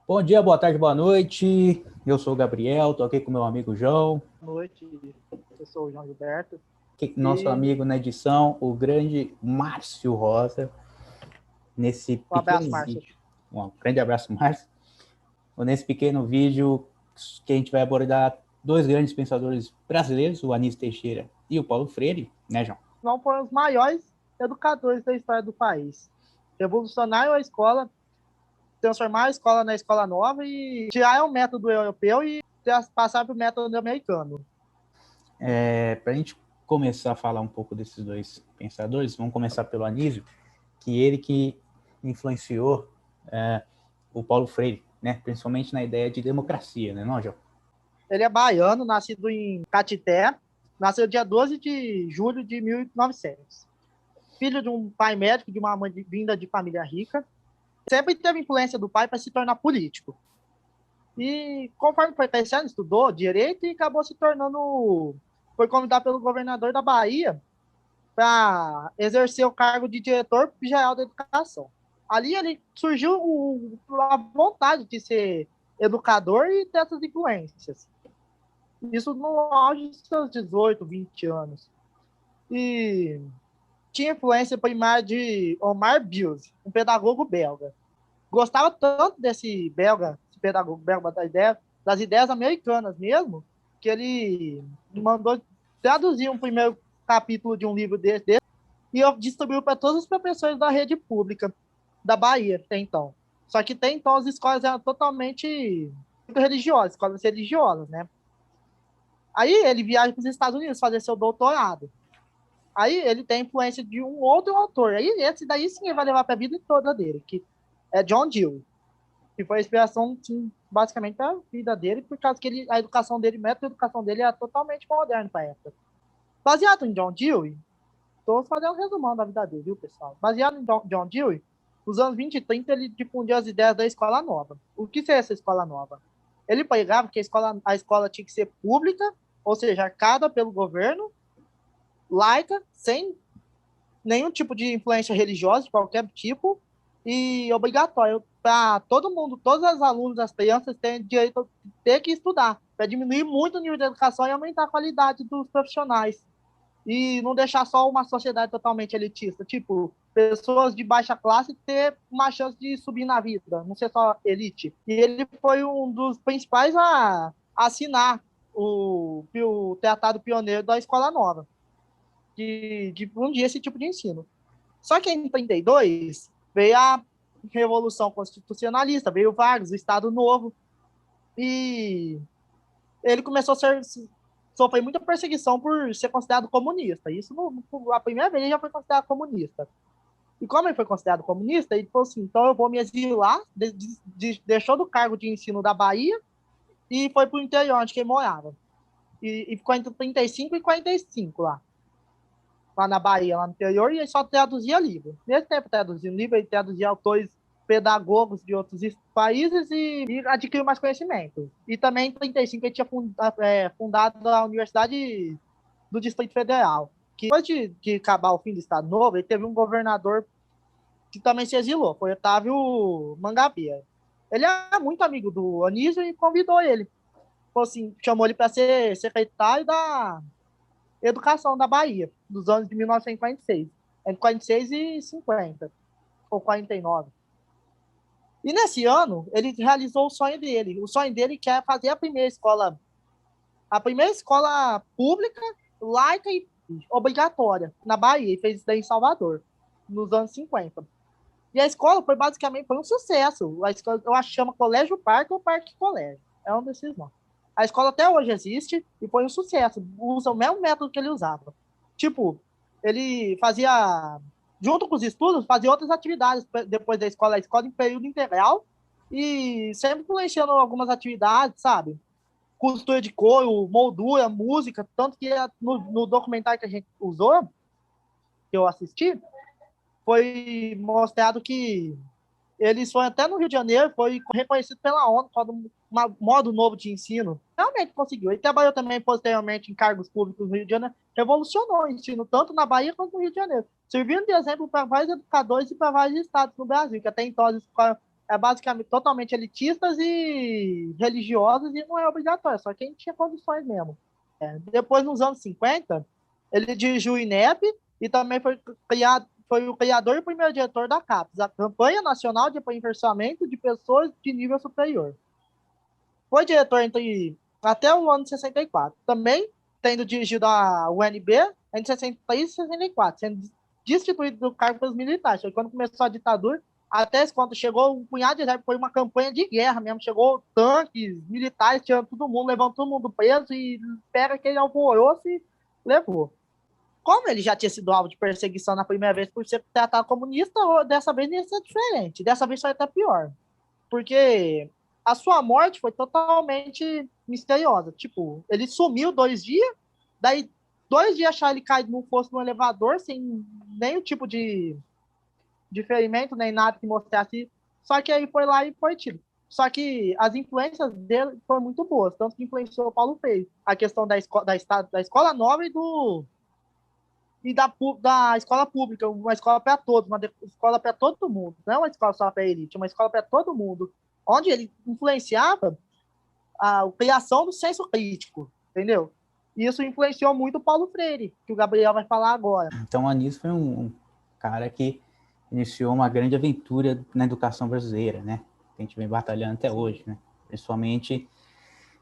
Bom dia, boa tarde, boa noite. Eu sou o Gabriel, estou aqui com meu amigo João. Boa noite, eu sou o João Gilberto. Nosso amigo na edição, o grande Márcio Rosa, nesse Um abraço, pequeno Márcio. vídeo. Um grande abraço, Márcio. Nesse pequeno vídeo que a gente vai abordar dois grandes pensadores brasileiros, o Anísio Teixeira e o Paulo Freire, né, João? Não foram os maiores educadores da história do país. Revolucionaram a escola, transformaram a escola na escola nova e tiraram o método europeu e passaram para o método americano. Para a gente começar a falar um pouco desses dois pensadores, vamos começar pelo Anísio, que influenciou o Paulo Freire, né? Principalmente na ideia de democracia, né, não, João? Ele é baiano, nascido em Caetité, nasceu dia 12 de julho de 1900. Filho de um pai médico, de uma mãe vinda de família rica. Sempre teve influência do pai para se tornar político. E conforme foi crescendo, estudou direito e acabou se tornando. Foi convidado pelo governador da Bahia para exercer o cargo de diretor-geral da educação. Ali ele surgiu a vontade de ser educador e ter essas influências. Isso no auge dos seus 18, 20 anos. E tinha influência primária de Omar Bios, um pedagogo belga. Gostava tanto desse belga, esse pedagogo belga das ideias americanas mesmo, que ele mandou traduzir um primeiro capítulo de um livro desse e distribuiu para todos os professores da rede pública da Bahia até então. Só que até então as escolas eram totalmente religiosas, escolas religiosas, né? Aí ele viaja para os Estados Unidos fazer seu doutorado. Aí ele tem influência de um outro autor. Aí esse daí sim ele vai levar para a vida toda dele, que é John Dewey, que foi a inspiração, sim, basicamente, da vida dele, por causa que a educação dele, o método de educação dele é totalmente moderno para a época. Baseado em John Dewey, estou fazendo um resumão da vida dele, viu, pessoal? Baseado em John Dewey, nos anos 20 e 30, ele difundiu as ideias da escola nova. O que seria essa escola nova? Ele pregava que a escola tinha que ser pública, ou seja, arcada pelo governo, laica, sem nenhum tipo de influência religiosa, de qualquer tipo, e obrigatório para todo mundo, todos os alunos, as crianças têm direito a ter que estudar, para diminuir muito o nível de educação e aumentar a qualidade dos profissionais. E não deixar só uma sociedade totalmente elitista, tipo, pessoas de baixa classe ter uma chance de subir na vida, não ser só elite. E ele foi um dos principais a assinar o Tratado Pioneiro da Escola Nova, de difundir esse tipo de ensino. Só que em 32 veio a Revolução Constitucionalista, veio Vargas, o Estado Novo, e ele começou a sofrer muita perseguição por ser considerado comunista. Isso, a primeira vez, ele já foi considerado comunista. E como ele foi considerado comunista, ele falou assim, então eu vou me exilar, deixou do cargo de ensino da Bahia e foi para o interior, onde ele morava. E ficou entre 35 e 45 lá na Bahia, lá no interior, e ele só traduzia livro. Nesse tempo, traduzindo livro, ele traduzia autores pedagogos de outros países e adquiriu mais conhecimento. E também, em 35, ele tinha fundado a Universidade do Distrito Federal, que depois de acabar o fim do Estado Novo, ele teve um governador que também se exilou, foi Otávio Mangabeira. Ele é muito amigo do Anísio e convidou ele. Assim, chamou ele para ser secretário da Educação da Bahia, dos anos de 1946, entre 46 e 50, ou 49. E nesse ano, ele realizou o sonho dele. O sonho dele que é fazer a primeira escola pública, laica e obrigatória na Bahia. Ele fez isso daí em Salvador, nos anos 50. E a escola foi um sucesso. A escola, eu acho que chama Colégio Parque ou Parque Colégio. É um desses nomes. A escola até hoje existe e foi um sucesso. Usa o mesmo método que ele usava. Tipo, ele fazia, junto com os estudos, fazia outras atividades depois da escola, a escola em período integral, e sempre influenciando algumas atividades, sabe? Costura de couro, moldura, música, tanto que no documentário que a gente usou, que eu assisti, foi mostrado que eles foram até no Rio de Janeiro, foi reconhecido pela ONU como um modo novo de ensino. Realmente conseguiu. Ele trabalhou também posteriormente em cargos públicos no Rio de Janeiro, revolucionou o ensino, tanto na Bahia quanto no Rio de Janeiro, servindo de exemplo para vários educadores e para vários estados no Brasil, que até então as é basicamente totalmente elitistas e religiosos e não é obrigatório, só quem tinha condições mesmo. Depois, nos anos 50, ele dirigiu o INEP e também foi o criador e primeiro diretor da CAPES, a Campanha Nacional de Aperfeiçoamento de Pessoas de Nível Superior. Foi diretor até o ano de 64. Também tendo dirigido a UNB entre 63 e 64, sendo destituído do cargo pelos militares. Foi quando começou a ditadura, até quando chegou um punhado de exército, foi uma campanha de guerra mesmo. Chegou tanques, militares, tirando todo mundo, levando todo mundo preso e pega aquele alvoroço e levou. Como ele já tinha sido alvo de perseguição na primeira vez por ser tratado comunista, dessa vez ia ser diferente. Dessa vez foi até pior. Porque a sua morte foi totalmente misteriosa. Tipo, ele sumiu 2 dias, daí 2 dias acharam ele caído num fosso no elevador, sem nenhum tipo de ferimento, nem nada que mostrasse. Só que aí foi lá e foi tido. Só que as influências dele foram muito boas, tanto que influenciou o Paulo Freire. A questão da escola nova da escola pública, uma escola para todos, uma escola para todo mundo, não uma escola só para elite, uma escola para todo mundo, onde ele influenciava a criação do senso crítico, entendeu? E isso influenciou muito o Paulo Freire, que o Gabriel vai falar agora. Então, o Anísio foi um cara que iniciou uma grande aventura na educação brasileira, né? Que a gente vem batalhando até hoje, né? Principalmente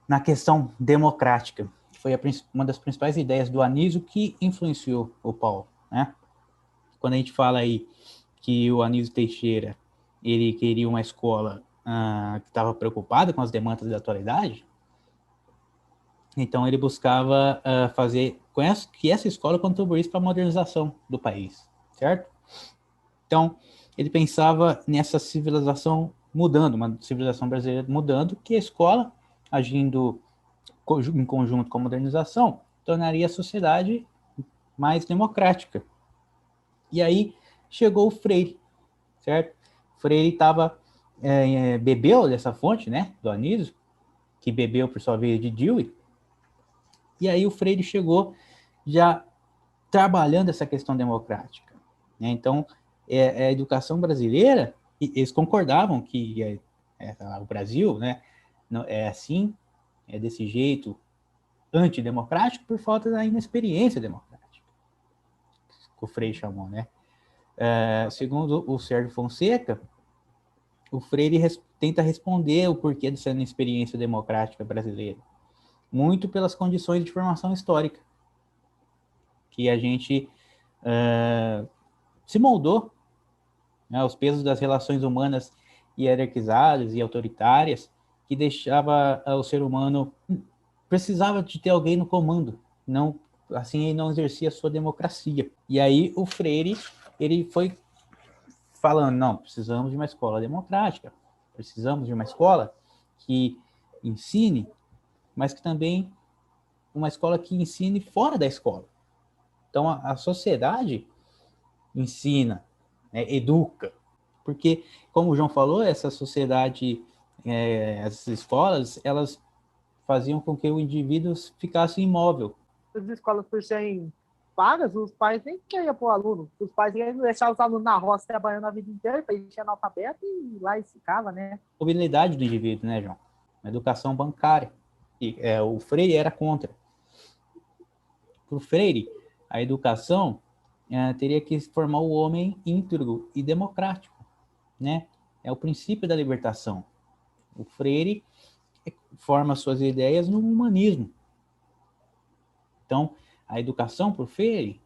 na questão democrática. Foi uma das principais ideias do Anísio que influenciou o Paulo, né? Quando a gente fala aí que o Anísio Teixeira, ele queria uma escola que estava preocupada com as demandas da atualidade, então ele buscava fazer que essa escola contribuísse para a modernização do país, certo? Então, ele pensava nessa civilização mudando, uma civilização brasileira mudando, que a escola, agindo em conjunto com a modernização, tornaria a sociedade mais democrática. E aí chegou o Freire, certo? Freire bebeu dessa fonte, né, do Anísio, que bebeu por sua vez de Dewey, e aí o Freire chegou já trabalhando essa questão democrática, né? Então, a educação brasileira, eles concordavam que o Brasil, né, é assim, é desse jeito, antidemocrático por falta da inexperiência democrática, que o Freire chamou, né? Segundo o Sérgio Fonseca, o Freire tenta responder o porquê dessa inexperiência democrática brasileira, muito pelas condições de formação histórica, que a gente se moldou, né, os pesos das relações humanas hierarquizadas e autoritárias, que deixava o ser humano precisava de ter alguém no comando, não assim ele não exercia a sua democracia. E aí o Freire, ele foi falando, não, precisamos de uma escola democrática, precisamos de uma escola que ensine, mas que também uma escola que ensine fora da escola. Então a sociedade ensina, né, educa, porque, como o João falou, essa sociedade, essas escolas, elas faziam com que o indivíduo ficasse imóvel. As escolas, por serem pagas, os pais nem queriam pôr aluno. Os pais queriam deixar os alunos na roça trabalhando a vida inteira, para encher analfabeto e lá e ficava, né? Mobilidade do indivíduo, né, João? Uma educação bancária. E, o Freire era contra. Para o Freire, a educação teria que formar o homem íntegro e democrático, né? É o princípio da libertação. O Freire forma suas ideias no humanismo. Então, a educação, por Freire,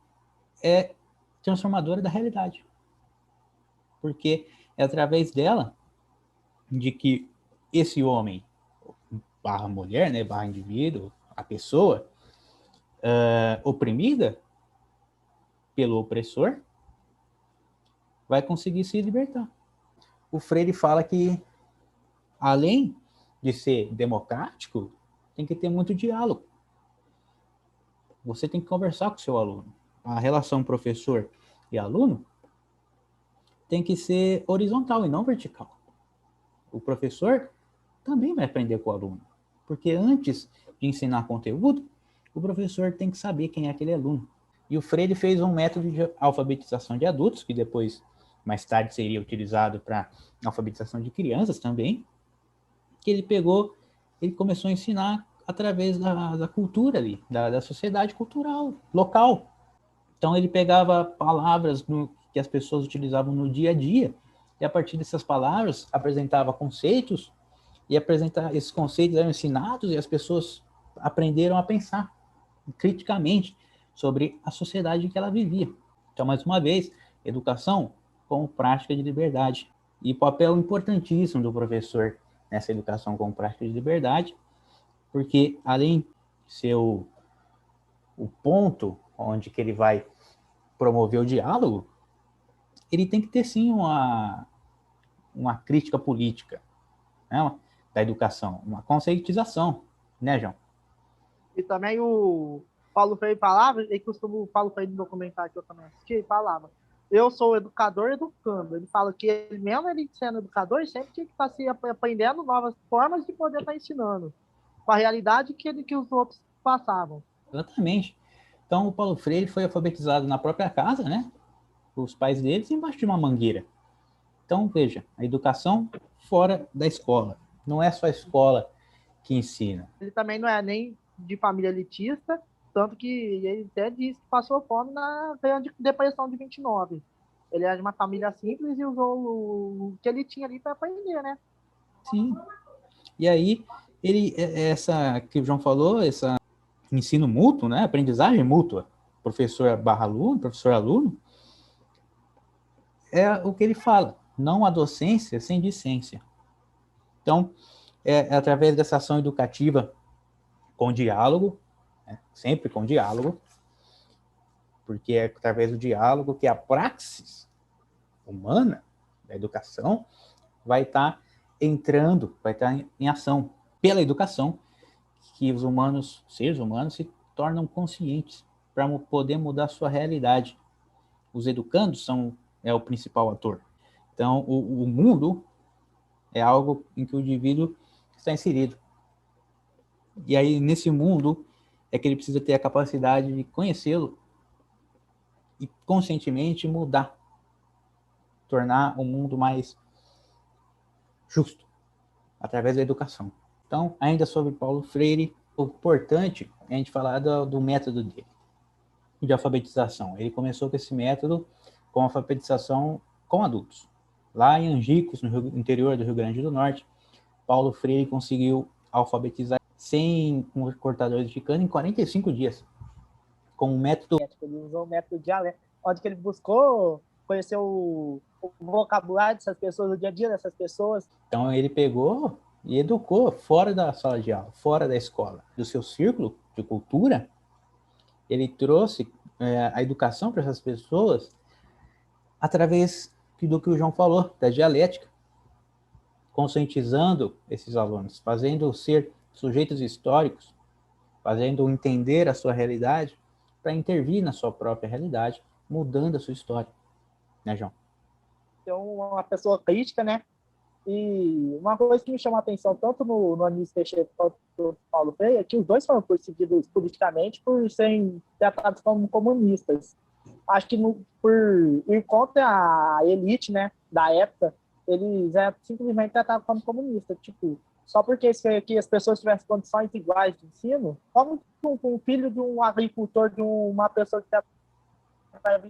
é transformadora da realidade. Porque é através dela de que esse homem, barra mulher, né, barra indivíduo, a pessoa oprimida pelo opressor, vai conseguir se libertar. O Freire fala que, além de ser democrático, tem que ter muito diálogo. Você tem que conversar com o seu aluno. A relação professor e aluno tem que ser horizontal e não vertical. O professor também vai aprender com o aluno, porque antes de ensinar conteúdo, o professor tem que saber quem é aquele aluno. E o Freire fez um método de alfabetização de adultos, que depois mais tarde seria utilizado para alfabetização de crianças também, que ele começou a ensinar através da cultura ali, da sociedade cultural local. Então ele pegava palavras que as pessoas utilizavam no dia a dia, e a partir dessas palavras apresentava conceitos, e esses conceitos eram ensinados, e as pessoas aprenderam a pensar criticamente sobre a sociedade em que ela vivia. Então, mais uma vez, educação como prática de liberdade. E papel importantíssimo do professor nessa educação como prática de liberdade, porque além de ser o ponto onde que ele vai promover o diálogo, ele tem que ter sim uma crítica política, né, da educação, uma conscientização, né, João? E também o Paulo Freire falava, e o Paulo Freire no documentário que eu também assisti, ele falava, eu sou educador educando. Ele fala que ele mesmo, ele sendo educador, sempre tinha que estar se aprendendo novas formas de poder estar ensinando, com a realidade que os outros passavam. Exatamente. Então, o Paulo Freire foi alfabetizado na própria casa, né? Os pais deles, embaixo de uma mangueira. Então, veja, a educação fora da escola. Não é só a escola que ensina. Ele também não é nem de família elitista, tanto que ele até disse que passou fome na grande depressão de 29. Ele é de uma família simples e usou o que ele tinha ali para aprender, né? Sim. E aí, essa que o João falou, essa ensino mútuo, né? Aprendizagem mútua, professor barra aluno, professor aluno, é o que ele fala. Não há docência sem discência. Então, é através dessa ação educativa com diálogo, né? Sempre com diálogo, porque é através do diálogo que a praxis humana da educação vai estar entrando, vai estar em ação. Pela educação, que os humanos, seres humanos, se tornam conscientes para poder mudar a sua realidade. Os educandos é o principal ator. Então, o mundo é algo em que o indivíduo está inserido. E aí, nesse mundo, é que ele precisa ter a capacidade de conhecê-lo e, conscientemente, mudar, tornar o mundo mais justo, através da educação. Então, ainda sobre Paulo Freire, o importante é a gente falar do método dele, de alfabetização. Ele começou com esse método com alfabetização com adultos. Lá em Angicos, no interior do Rio Grande do Norte, Paulo Freire conseguiu alfabetizar 100 cortadores de cana em 45 dias, com um método... Ele usou o método dialético, onde que ele buscou conhecer o vocabulário dessas pessoas, o dia a dia dessas pessoas. Então ele pegou e educou fora da sala de aula, fora da escola, do seu círculo de cultura. Ele trouxe a educação para essas pessoas através do que o João falou, da dialética, conscientizando esses alunos, fazendo ser sujeitos históricos, fazendo entender a sua realidade para intervir na sua própria realidade, mudando a sua história. Né, João? Então, uma pessoa crítica, né? E uma coisa que me chamou a atenção, tanto no Anísio Teixeira quanto no Paulo Freire, é que os dois foram perseguidos politicamente por serem tratados como comunistas. Acho que por ir contra a elite, né, da época, eles simplesmente tratavam como comunistas. Tipo, só porque que as pessoas tivessem condições iguais de ensino, como um filho de um agricultor, de uma pessoa que está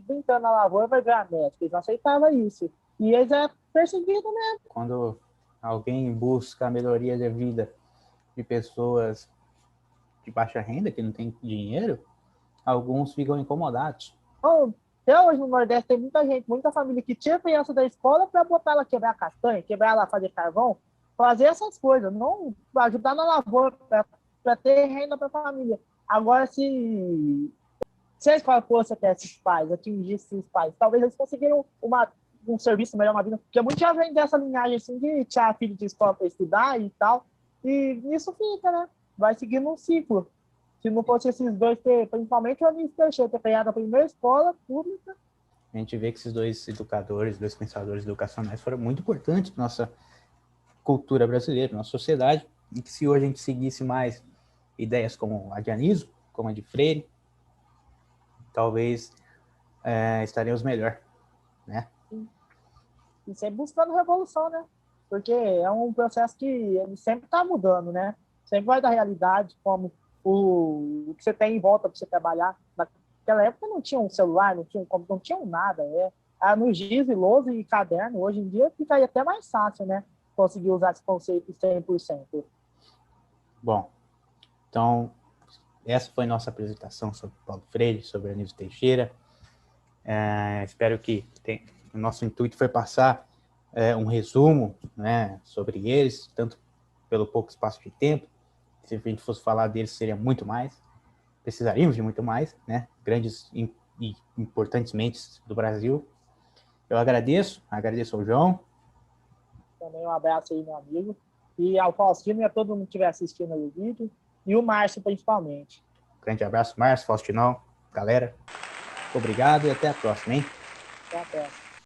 brincando na lavoura vai virar médico. Eles não aceitavam isso. E eles perseguidos mesmo. Quando alguém busca a melhoria da vida de pessoas de baixa renda, que não tem dinheiro, alguns ficam incomodados. Até hoje no Nordeste tem muita gente, muita família que tira a criança da escola para botar ela quebrar castanha, quebrar ela fazer carvão, fazer essas coisas, não ajudar na lavoura para ter renda para a família. Agora, se a escola fosse até esses pais, atingisse esses pais, talvez eles conseguiram um serviço melhor, uma vida, porque muitos já vêm dessa linhagem assim de tirar filho de escola para estudar e tal, e isso fica, né? Vai seguindo um ciclo. Se não fosse esses dois, principalmente o Anísio Teixeira, ter criado a primeira escola pública. A gente vê que esses dois educadores, dois pensadores educacionais foram muito importantes para nossa cultura brasileira, nossa sociedade, e que se hoje a gente seguisse mais ideias como a de Anísio, como a de Freire, talvez estaremos melhor, né? e sempre buscando revolução, né? Porque é um processo que ele sempre está mudando, né? Sempre vai da realidade, como o que você tem em volta para você trabalhar. Naquela época não tinha um celular, não tinha um nada. No giz e lousa e caderno, hoje em dia fica aí até mais fácil, né? Conseguir usar esse conceito 100%. Bom, então, essa foi nossa apresentação sobre Paulo Freire, sobre Anísio Teixeira. Espero que o nosso intuito foi passar um resumo, né, sobre eles, tanto pelo pouco espaço de tempo. Se a gente fosse falar deles, seria muito mais. Precisaríamos de muito mais, né? Grandes e importantes mentes do Brasil. Eu agradeço ao João. Também um abraço aí, meu amigo. E ao Faustino e a todo mundo que estiver assistindo aí o vídeo. E o Márcio, principalmente. Grande abraço, Márcio, Faustinão, galera. Obrigado e até a próxima, hein? Até a próxima.